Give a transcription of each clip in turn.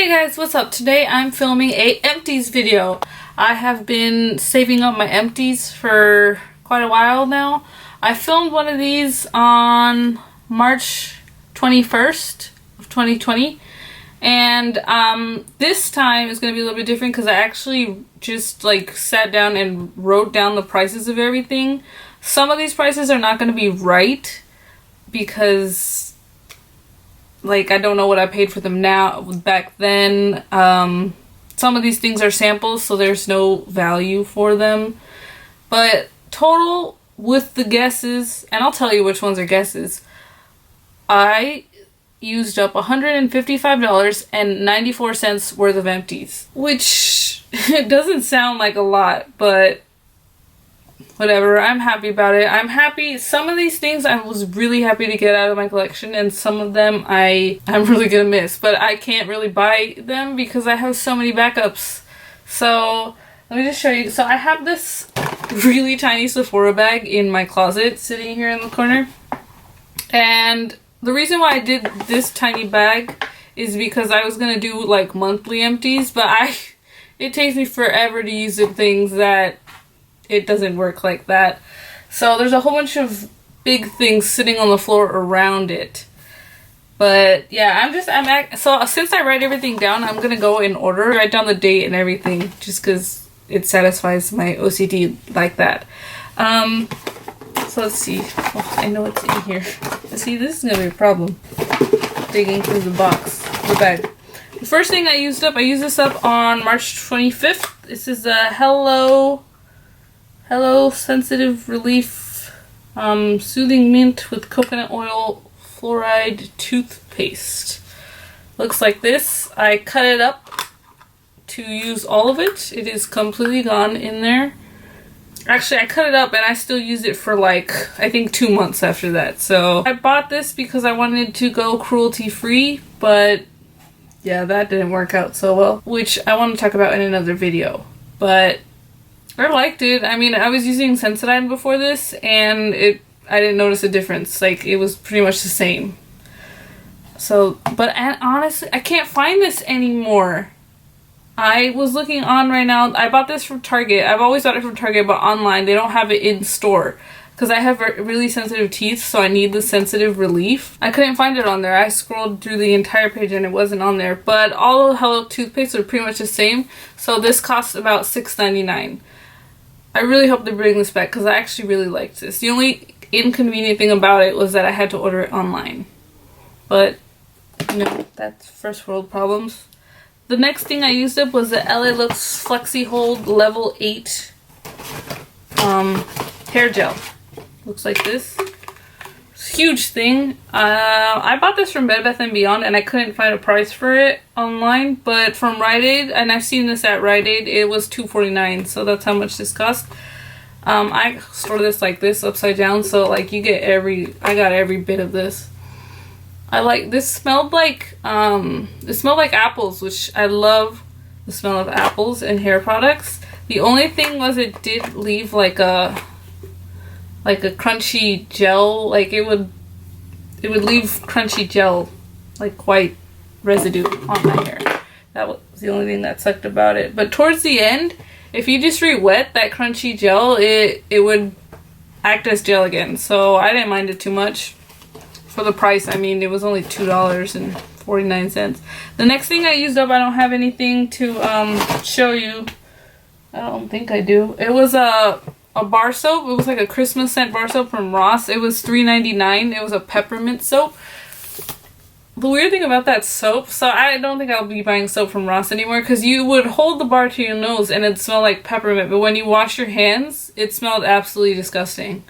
Hey guys, what's up? Today I'm filming a empties video. I have been saving up my empties for quite a while now. I filmed one of these on March 21st of 2020, and this time is going to be a little bit different because I actually just like sat down and wrote down the prices of everything. Some of these prices are not going to be right because like I don't know what I paid for them now back then. Some of these things are samples, so there's no value for them. But total with the guesses, and I'll tell you which ones are guesses, I used up $155.94 worth of empties. Which it doesn't sound like a lot, but whatever, I'm happy about it. I'm happy. Some of these things I was really happy to get out of my collection, and some of them I'm really gonna miss, but I can't really buy them because I have so many backups. So let me just show you. So I have this really tiny Sephora bag in my closet sitting here in the corner, and the reason why I did this tiny bag is because I was gonna do like monthly empties, but it takes me forever to use the things that it doesn't work like that. So there's a whole bunch of big things sitting on the floor around it. But yeah, so since I write everything down, I'm gonna go in order, write down the date and everything, just because it satisfies my OCD like that. So let's see. Oh, I know what's in here. See, this is gonna be a problem digging through the bag. The first thing I used this up on March 25th. This is a Hello Sensitive Relief Soothing Mint with Coconut Oil Fluoride Toothpaste. Looks like this. I cut it up to use all of it. It is completely gone in there. Actually, I cut it up and I still used it for like, I think 2 months after that. So I bought this because I wanted to go cruelty free, but yeah, that didn't work out so well, which I want to talk about in another video. But I liked it. I mean, I was using Sensodyne before this, and I didn't notice a difference. Like, it was pretty much the same. So, and honestly, I can't find this anymore. I was looking on right now. I bought this from Target. I've always bought it from Target, but online, they don't have it in store. Because I have really sensitive teeth, so I need the sensitive relief. I couldn't find it on there. I scrolled through the entire page and it wasn't on there. But all the Hello toothpastes are pretty much the same. So this costs about $6.99. I really hope they bring this back because I actually really liked this. The only inconvenient thing about it was that I had to order it online. But, you know, that's first world problems. The next thing I used up was the LA Looks Flexi Hold Level 8 hair gel. Looks like this. It's a huge thing. I bought this from Bed Bath & Beyond and I couldn't find a price for it online, but from Rite Aid, and I've seen this at Rite Aid, it was $2.49, so that's how much this cost. I store this like this upside down, so like you get I got every bit of this. This smelled like apples, which I love the smell of apples and hair products. The only thing was it did leave like a crunchy gel, like it would leave crunchy gel, like white residue on my hair. That was the only thing that sucked about it. But towards the end, if you just re-wet that crunchy gel, it would act as gel again. So I didn't mind it too much. For the price, I mean, it was only $2.49. The next thing I used up, I don't have anything to show you. I don't think I do. It was a bar soap. It was like a Christmas scent bar soap from Ross. It was $3.99. It was a peppermint soap. The weird thing about that soap, so I don't think I'll be buying soap from Ross anymore because you would hold the bar to your nose and it'd smell like peppermint, but when you wash your hands, it smelled absolutely disgusting.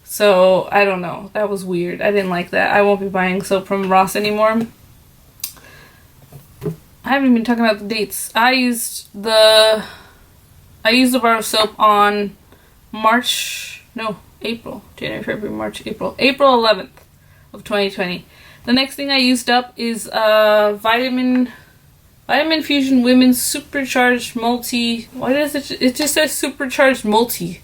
So I don't know. That was weird. I didn't like that. I won't be buying soap from Ross anymore. I haven't been talking about the dates. I used the bar of soap on April 11th of 2020. The next thing I used up is Vitamin Fusion Women's Supercharged Multi. Why does it just says Supercharged Multi?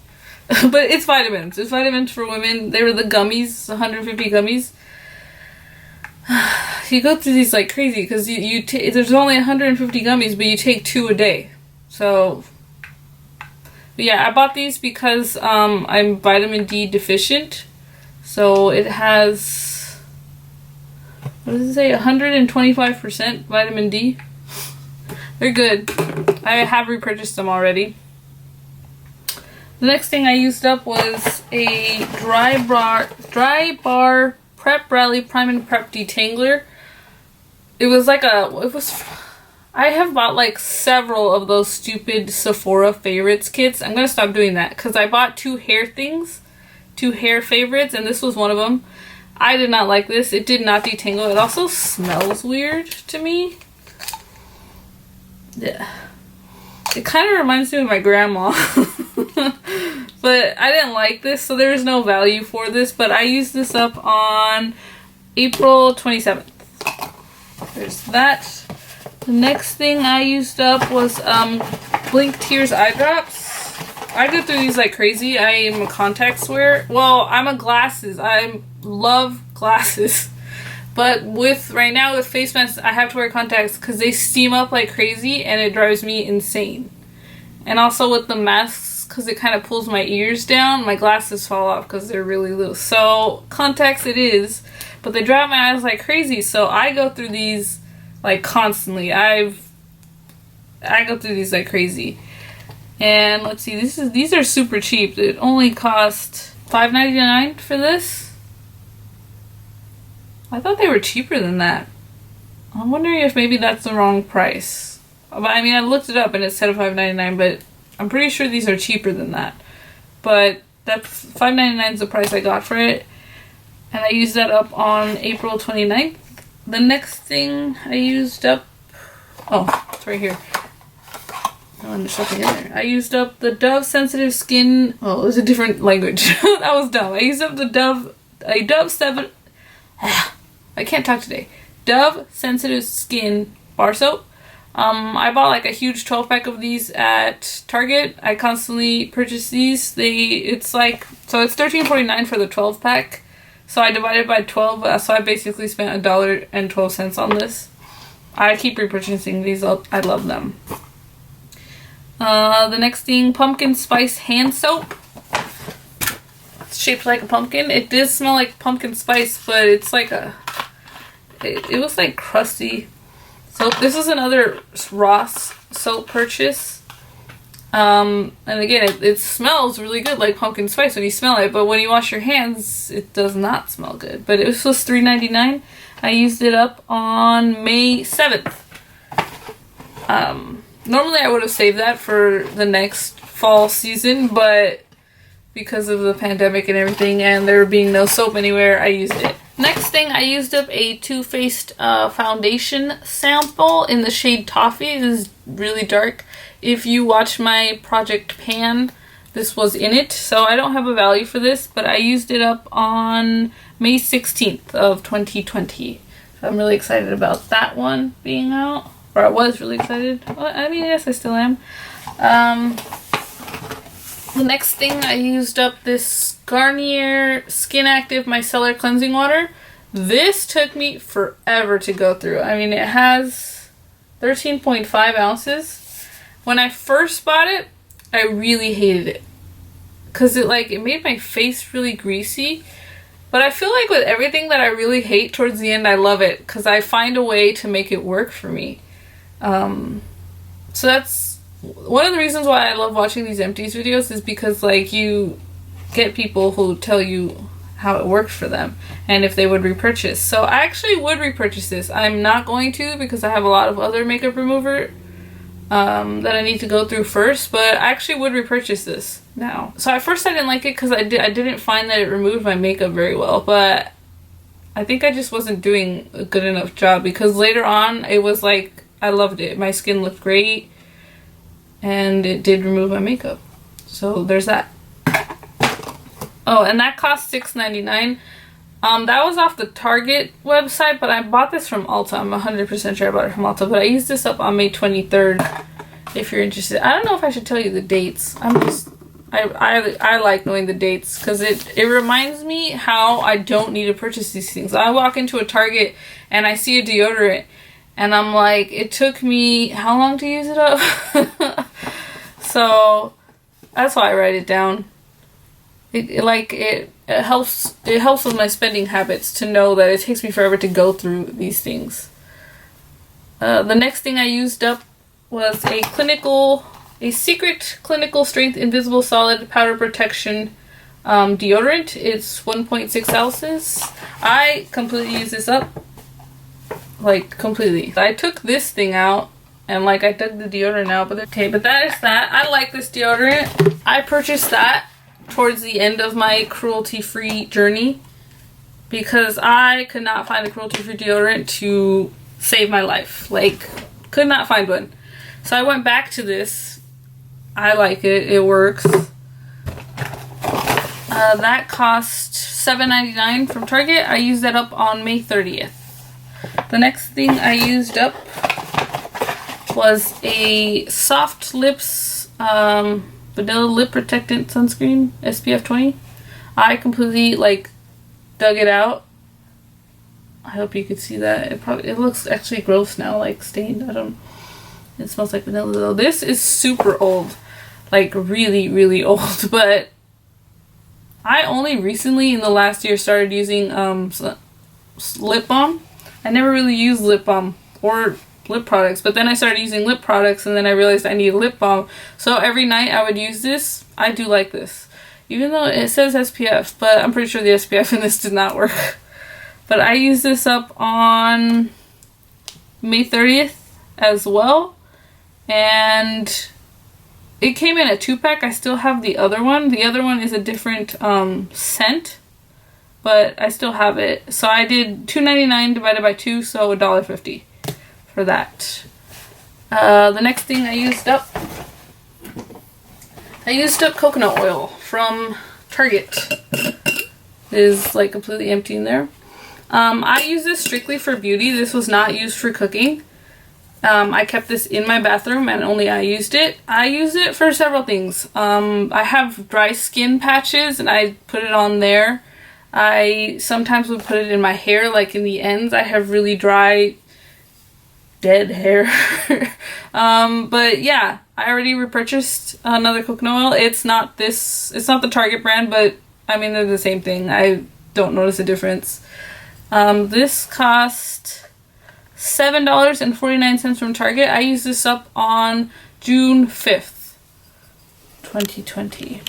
But it's vitamins. It's vitamins for women. They were the gummies, 150 gummies. you go through these like crazy because there's only 150 gummies, but you take 2 a day. So, but yeah, I bought these because I'm vitamin D deficient. So it has, what does it say, 125% vitamin D. They're good. I have repurchased them already. The next thing I used up was a dry bar Prep Rally Prime and Prep Detangler. I have bought like several of those stupid Sephora favorites kits. I'm gonna stop doing that because I bought 2 hair things, 2 hair favorites, and this was one of them. I did not like this. It did not detangle. It also smells weird to me. Yeah. It kind of reminds me of my grandma. But I didn't like this, so there is no value for this. But I used this up on April 27th. There's that. The next thing I used up was Blink Tears eye drops. I go through these like crazy. I am a contacts wearer. Well, I'm a glasses. I love glasses. But right now with face masks, I have to wear contacts because they steam up like crazy and it drives me insane. And also with the masks, because it kind of pulls my ears down, my glasses fall off because they're really loose. So contacts it is, but they drive my eyes like crazy. So I go through these like constantly. I go through these like crazy. And let's see, these are super cheap. It only cost $5.99 for this. I thought they were cheaper than that. I'm wondering if maybe that's the wrong price. But I mean, I looked it up and it said $5.99, but I'm pretty sure these are cheaper than that. But that's $5.99 is the price I got for it. And I used that up on April 29th. The next thing I used up, oh, it's right here. Oh, and there's something in there. I used up the Dove Sensitive Skin, oh, it was a different language. That was dumb. I used up the Dove 7, I can't talk today. Dove Sensitive Skin bar soap. I bought like a huge 12-pack of these at Target. I constantly purchase these. It's $13.49 for the 12-pack. So I divided by 12, so I basically spent $1.12 on this. I keep repurchasing these. I love them. The next thing, Pumpkin Spice Hand Soap. It's shaped like a pumpkin. It does smell like pumpkin spice, but it's like it was like crusty soap. This is another Ross soap purchase. And again, it smells really good like pumpkin spice when you smell it, but when you wash your hands, it does not smell good. But it was $3.99. I used it up on May 7th. Normally I would have saved that for the next fall season, but because of the pandemic and everything and there being no soap anywhere, I used it. Next thing, I used up a Too Faced foundation sample in the shade Toffee. This is really dark. If you watch my Project Pan, this was in it. So I don't have a value for this, but I used it up on May 16th of 2020. So I'm really excited about that one being out. Or I was really excited. Well, I mean, yes, I still am. The next thing, I used up this Garnier Skin Active Micellar Cleansing Water. This took me forever to go through. I mean, it has 13.5 ounces. When I first bought it, I really hated it. Because it made my face really greasy. But I feel like with everything that I really hate, towards the end I love it. Because I find a way to make it work for me. So that's one of the reasons why I love watching these Empties videos, is because you get people who tell you how it works for them and if they would repurchase. So I actually would repurchase this. I'm not going to because I have a lot of other makeup remover that I need to go through first, but I actually would repurchase this now. So at first I didn't like it because I didn't find that it removed my makeup very well, but I think I just wasn't doing a good enough job, because later on it was like I loved it. My skin looked great and it did remove my makeup. So there's that. Oh, and that cost $6.99. That was off the Target website, but I bought this from Ulta. I'm 100% sure I bought it from Ulta, but I used this up on May 23rd, if you're interested. I don't know if I should tell you the dates. I'm just I like knowing the dates because it reminds me how I don't need to purchase these things. I walk into a Target and I see a deodorant and I'm like, it took me how long to use it up? So that's why I write it down. It helps with my spending habits to know that it takes me forever to go through these things. The next thing I used up was a secret clinical strength invisible solid powder protection deodorant. It's 1.6 ounces. I completely use this up. Like, completely. I took this thing out and like I dug the deodorant out, but okay, but that is that. I like this deodorant. I purchased that towards the end of my cruelty-free journey because I could not find a cruelty-free deodorant to save my life. Like, could not find one. So I went back to this. I like it. It works. That cost $7.99 from Target. I used that up on May 30th. The next thing I used up was a Soft Lips Vanilla Lip Protectant Sunscreen, SPF 20. I completely, like, dug it out. I hope you could see that. It looks actually gross now, like stained. It smells like vanilla though. This is super old. Like, really, really old. But I only recently, in the last year, started using lip balm. I never really used lip balm or lip products, but then I started using lip products and then I realized I need lip balm. So every night I would use this. I do like this. Even though it says SPF, but I'm pretty sure the SPF in this did not work. But I used this up on May 30th as well. And it came in a 2-pack. I still have the other one. The other one is a different scent, but I still have it. So I did $2.99 divided by 2, so $1.50 for that. The next thing I used up coconut oil from Target. It is like completely empty in there. I use this strictly for beauty. This was not used for cooking. I kept this in my bathroom and only I used it. I use it for several things. I have dry skin patches and I put it on there. I sometimes would put it in my hair, like in the ends. I have really dry, dead hair. But yeah, I already repurchased another coconut oil. It's not the Target brand, but I mean, they're the same thing. I don't notice a difference. This cost $7.49 from Target. I used this up on June 5th, 2020.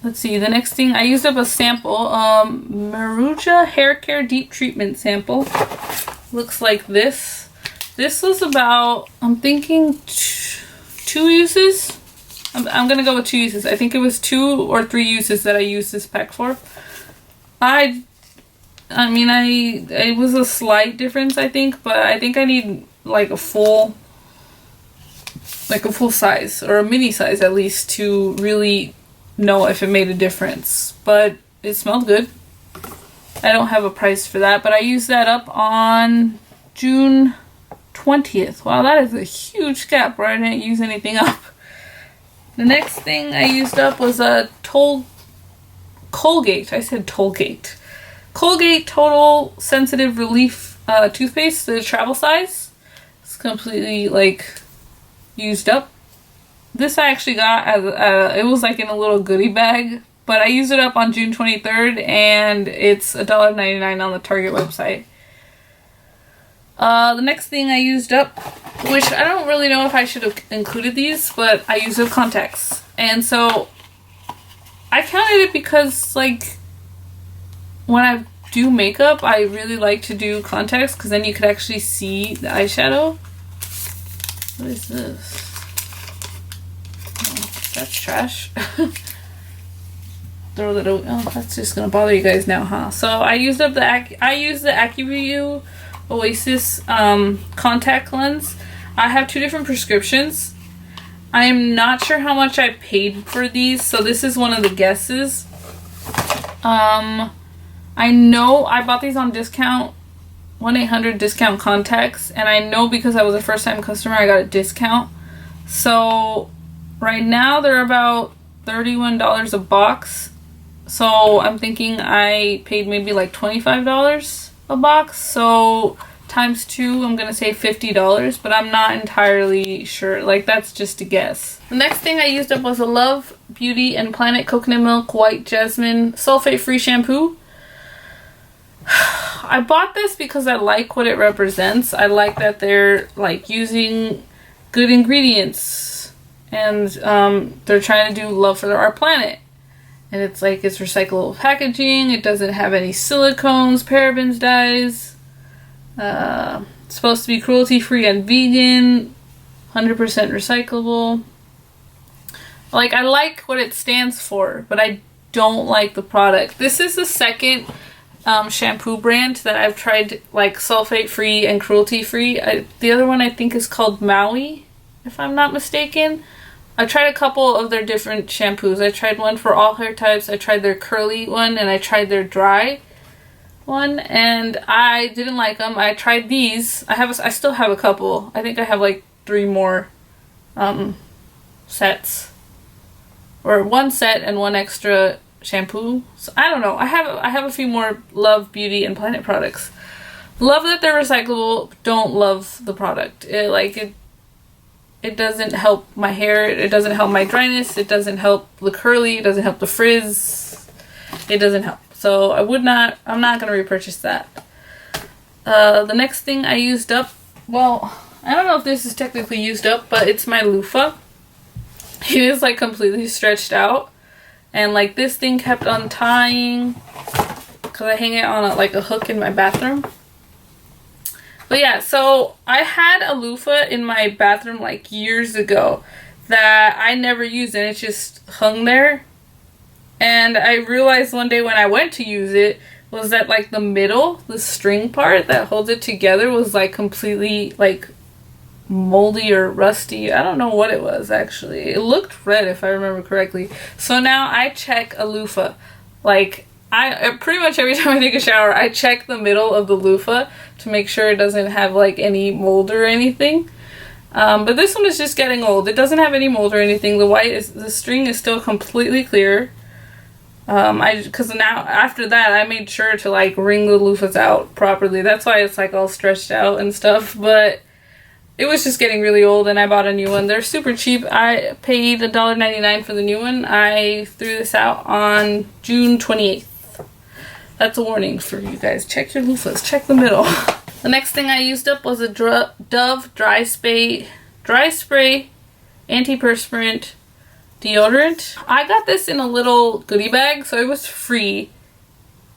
Let's see, the next thing, I used up a sample, Maruja Hair Care Deep Treatment Sample. Looks like this. This was about, I'm thinking 2 uses. I'm gonna go with 2 uses. I think it was 2 or 3 uses that I used this pack for. It was a slight difference, I think, but I think I need like a full size or a mini size at least to really know if it made a difference. But it smelled good. I don't have a price for that, but I used that up on June 20th. Wow, that is a huge gap where I didn't use anything up. The next thing I used up was a Colgate. I said Tollgate. Colgate Total Sensitive Relief toothpaste, the travel size. It's completely like used up. This I actually got as it was like in a little goodie bag, but I used it up on June 23rd and it's $1.99 on the Target website. The next thing I used up, which I don't really know if I should have included these, but I used up contacts. And so I counted it because like when I do makeup, I really like to do contacts because then you could actually see the eyeshadow. What is this? Oh, that's trash. Throw that away. Oh, that's just gonna bother you guys now, huh? So I used up I used the AccuView Oasis contact lens. I have 2 different prescriptions. I am not sure how much I paid for these, so this is one of the guesses. I know I bought these on discount, 1-800 discount contacts, and I know because I was a first time customer I got a discount. So Right now they're about $31 a box. So I'm thinking I paid maybe like $25 a box. So times 2, I'm gonna say $50, but I'm not entirely sure. Like, that's just a guess. The next thing I used up was a Love Beauty and Planet Coconut Milk White Jasmine sulfate-free shampoo. I bought this because I like what it represents. I like that they're like using good ingredients, and they're trying to do love for our planet. And it's like, it's recyclable packaging. It doesn't have any silicones, parabens, dyes. It's supposed to be cruelty-free and vegan, 100% recyclable. Like, I like what it stands for, but I don't like the product. This is the second shampoo brand that I've tried, like sulfate-free and cruelty-free. The other one I think is called Maui, if I'm not mistaken. I tried a couple of their different shampoos. I tried one for all hair types. I tried their curly one, and I tried their dry one, and I didn't like them. I tried these. I still have a couple. I think I have like 3 more sets, or 1 set and 1 extra shampoo. So I don't know. I have a few more Love Beauty and Planet products. Love that they're recyclable. Don't love the product. It doesn't help my hair. It doesn't help my dryness. It doesn't help the curly. It doesn't help the frizz. It doesn't help. So I'm not going to repurchase that. The next thing I used up, well, I don't know if this is technically used up, but it's my loofah. It is like completely stretched out. And like this thing kept untying because I hang it on like a hook in my bathroom. But yeah, so I had a loofah in my bathroom like years ago that I never used, and it just hung there. And I realized one day when I went to use it was that like the middle, the string part that holds it together was like completely like moldy or rusty. I don't know what it was actually. It looked red if I remember correctly. So now I check a loofah. Like, I pretty much every time I take a shower, I check the middle of the loofah to make sure it doesn't have like any mold or anything. But this one is just getting old. It doesn't have any mold or anything. The string is still completely clear. Because now after that I made sure to like wring the loofahs out properly. That's why it's like all stretched out and stuff. But it was just getting really old, and I bought a new one. They're super cheap. I paid $1.99 for the new one. I threw this out on June 28th. That's a warning for you guys. Check your loofahs. Check the middle. The next thing I used up was a Dove Dry Spray Antiperspirant Deodorant. I got this in a little goodie bag, so it was free.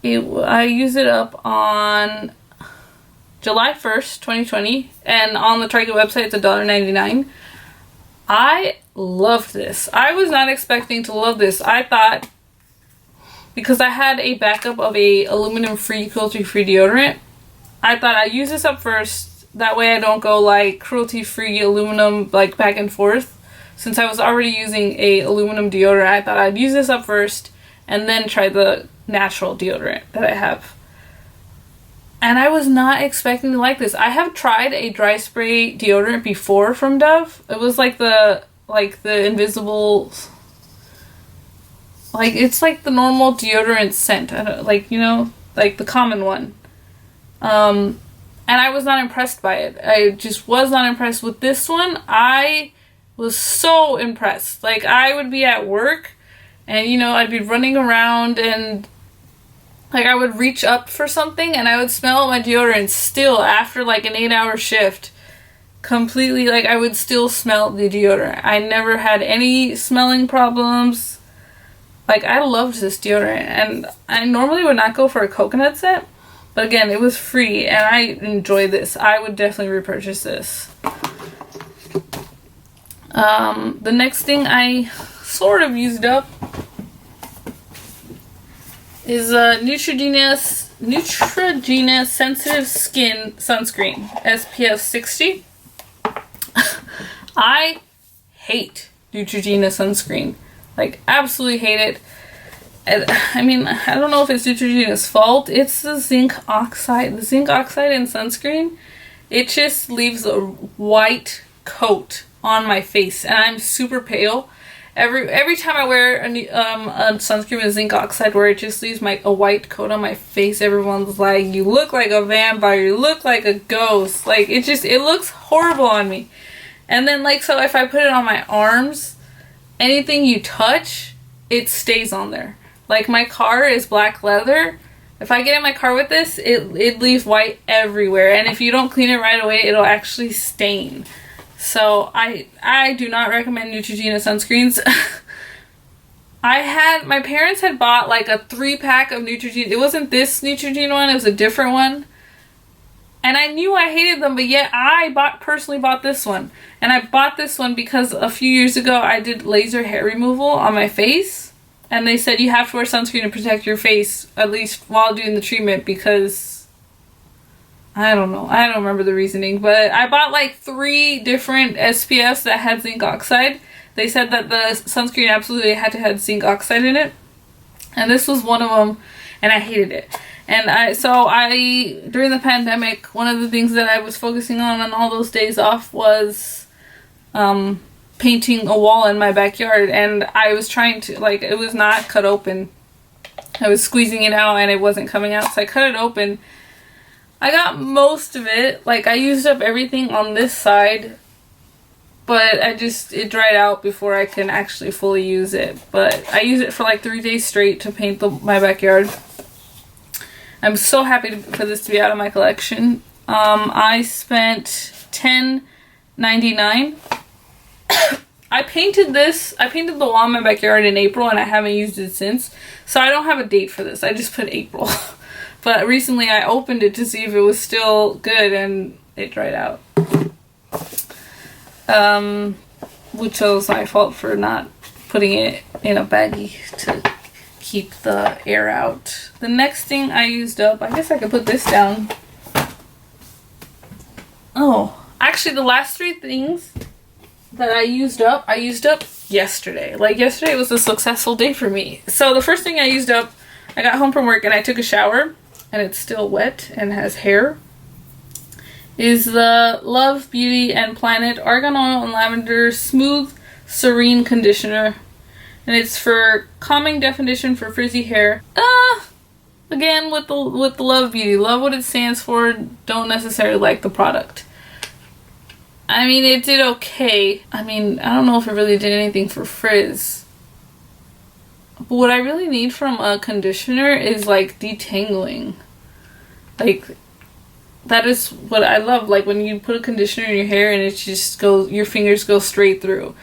I used it up on July 1st, 2020, and on the Target website it's $1.99. I loved this. I was not expecting to love this. I thought, because I had a backup of a aluminum-free, cruelty-free deodorant, I thought I'd use this up first. That way I don't go like cruelty-free aluminum like back and forth. Since I was already using a aluminum deodorant, I thought I'd use this up first and then try the natural deodorant that I have. And I was not expecting to like this. I have tried a dry spray deodorant before from Dove. It was like the invisible, like it's like the normal deodorant scent. Like, you know, like the common one. And I was not impressed by it. I just was not impressed with this one. I was so impressed. Like, I would be at work and, you know, I'd be running around and like I would reach up for something and I would smell my deodorant still after like an 8-hour shift. Completely, like I would still smell the deodorant. I never had any smelling problems. Like, I loved this deodorant, and I normally would not go for a coconut scent, but again, it was free and I enjoyed this. I would definitely repurchase this. The next thing I sort of used up is Neutrogena Sensitive Skin Sunscreen SPF 60. I hate Neutrogena sunscreen. Like, absolutely hate it. I mean, I don't know if it's Neutrogena's fault. It's the zinc oxide. The zinc oxide in sunscreen, it just leaves a white coat on my face, and I'm super pale. Every time I wear a sunscreen with zinc oxide where it just leaves a white coat on my face, everyone's like, you look like a vampire, you look like a ghost. Like, it looks horrible on me. And then, like, so if I put it on my arms, anything you touch, it stays on there. Like, my car is black leather. If I get in my car with this, it leaves white everywhere. And if you don't clean it right away, it'll actually stain. So I do not recommend Neutrogena sunscreens. My parents had bought like a 3-pack of Neutrogena. It wasn't this Neutrogena one, it was a different one. And I knew I hated them, but yet I personally bought this one. And I bought this one because a few years ago I did laser hair removal on my face. And they said you have to wear sunscreen to protect your face, at least while doing the treatment, because I don't know. I don't remember the reasoning, but I bought like 3 different SPFs that had zinc oxide. They said that the sunscreen absolutely had to have zinc oxide in it. And this was one of them, and I hated it. And during the pandemic, one of the things that I was focusing on all those days off was painting a wall in my backyard. And I was trying to, like, it was not cut open. I was squeezing it out and it wasn't coming out, so I cut it open. I got most of it. Like, I used up everything on this side, but it dried out before I can actually fully use it. But I used it for like 3 days straight to paint my backyard. I'm so happy for this to be out of my collection. I spent $10.99. I painted the wall in my backyard in April, and I haven't used it since. So I don't have a date for this. I just put April. But recently I opened it to see if it was still good, and it dried out. Which was my fault for not putting it in a baggie to keep the air out. The next thing I used up, I guess I could put this down. Oh, actually the last 3 things that I used up yesterday. Like, yesterday was a successful day for me. So the first thing I used up, I got home from work and I took a shower, and it's still wet and has hair, is the Love Beauty and Planet Argan Oil and Lavender Smooth Serene Conditioner. And it's for calming definition for frizzy hair. Again, with the Love Beauty. Love what it stands for, don't necessarily like the product. I mean, it did okay. I mean, I don't know if it really did anything for frizz. But what I really need from a conditioner is, like, detangling. Like, that is what I love. Like, when you put a conditioner in your hair and it just goes, your fingers go straight through.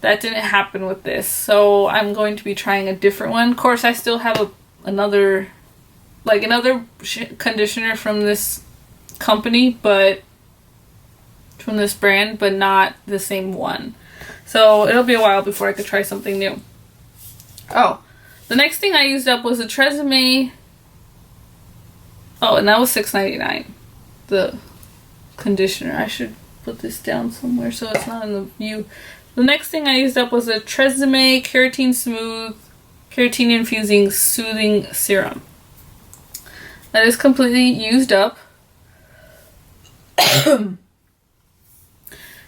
That didn't happen with this. So I'm going to be trying a different one. Of course, I still have another conditioner from this company, but from this brand, but not the same one. So it'll be a while before I could try something new. Oh, the next thing I used up was a Tresemme. Oh, and that was $6.99. The conditioner. I should put this down somewhere so it's not in the view. The next thing I used up was a Tresemme Keratin Smooth Keratin Infusing Soothing Serum. That is completely used up.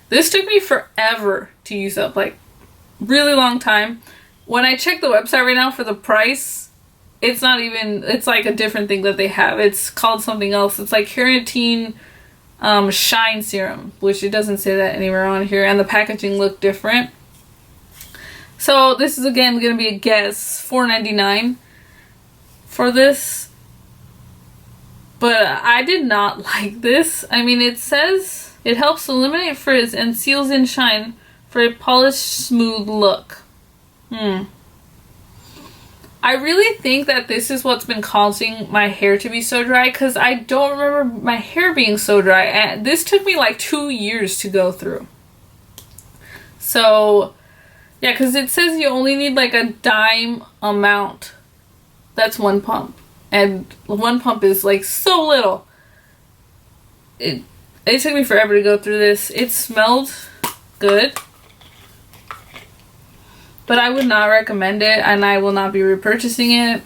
This took me forever to use up, like, really long time. When I check the website right now for the price, it's not even, it's like a different thing that they have. It's called something else. It's like Keratin Shine Serum, which it doesn't say that anywhere on here, and the packaging looked different. So this is again going to be a guess, $4.99 for this. But I did not like this. I mean, it says it helps eliminate frizz and seals in shine for a polished, smooth look. I really think that this is what's been causing my hair to be so dry, because I don't remember my hair being so dry. And this took me like 2 years to go through. So, yeah, because it says you only need like a dime amount. That's 1 pump. And 1 pump is like so little. It took me forever to go through this. It smelled good. But I would not recommend it, and I will not be repurchasing it.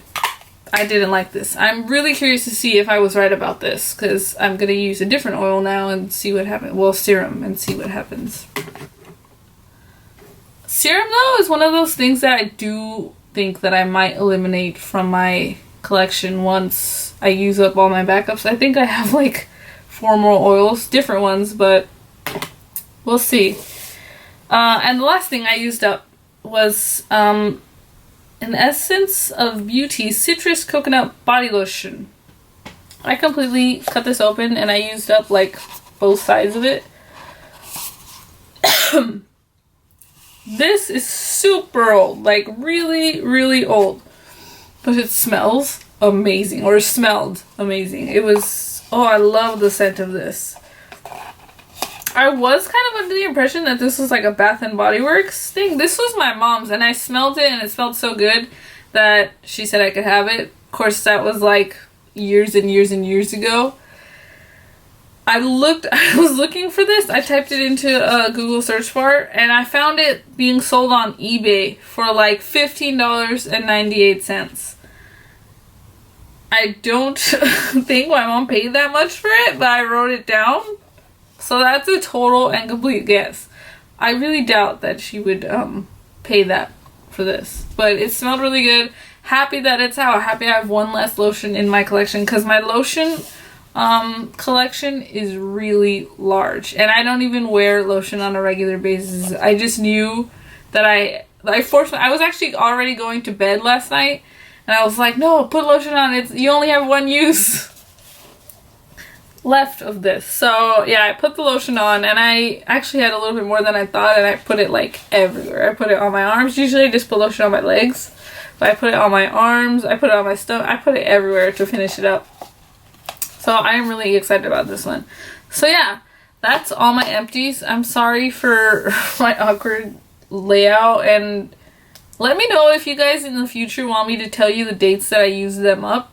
I didn't like this. I'm really curious to see if I was right about this, because I'm going to use a different oil now and see what happens. Well, serum, and see what happens. Serum though is one of those things that I do think that I might eliminate from my collection once I use up all my backups. I think I have like 4 more oils, different ones, but we'll see. And the last thing I used up was an Essence of Beauty Citrus Coconut Body Lotion. I completely cut this open and I used up like both sides of it. This is super old, like really, really old. But it smells amazing, or smelled amazing. It was, oh, I love the scent of this. I was kind of under the impression that this was like a Bath and Body Works thing. This was my mom's and I smelled it and it smelled so good that she said I could have it. Of course, that was like years and years and years ago. I was looking for this. I typed it into a Google search bar and I found it being sold on eBay for like $15.98. I don't think my mom paid that much for it, but I wrote it down. So that's a total and complete guess. I really doubt that she would pay that for this. But it smelled really good. Happy that it's out. Happy I have one less lotion in my collection because my lotion collection is really large. And I don't even wear lotion on a regular basis. I just knew that I was actually already going to bed last night. And I was like, no, put lotion on. You only have one use left of this. So yeah, I put the lotion on and I actually had a little bit more than I thought and I put it like everywhere. I put it on my arms. Usually I just put lotion on my legs, but I put it on my arms, I put it on my stomach, I put it everywhere to finish it up. So I am really excited about this one. So yeah, that's all my empties. I'm sorry for my awkward layout, and let me know if you guys in the future want me to tell you the dates that I use them up.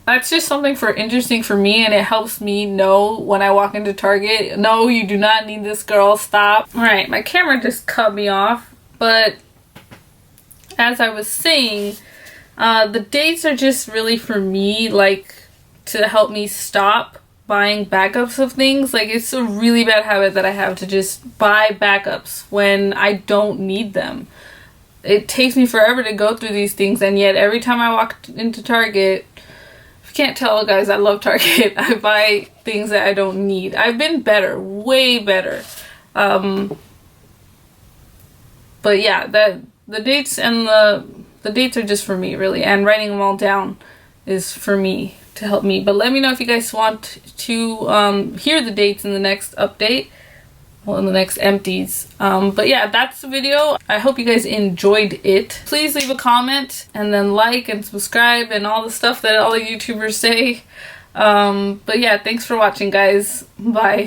That's just something interesting for me, and it helps me know when I walk into Target. No, you do not need this, girl. Stop. Alright, my camera just cut me off, but as I was saying, the dates are just really for me, like, to help me stop buying backups of things. Like, it's a really bad habit that I have to just buy backups when I don't need them. It takes me forever to go through these things, and yet every time I walk into Target, if you can't tell, guys, I love Target. I buy things that I don't need. I've been better, way better. But yeah, the dates and the dates are just for me, really, and writing them all down is for me, to help me. But let me know if you guys want to hear the dates in the next update. Well, in the next empties. But yeah, that's the video. I hope you guys enjoyed it. Please leave a comment and then like and subscribe and all the stuff that all the YouTubers say. But yeah, thanks for watching, guys. Bye.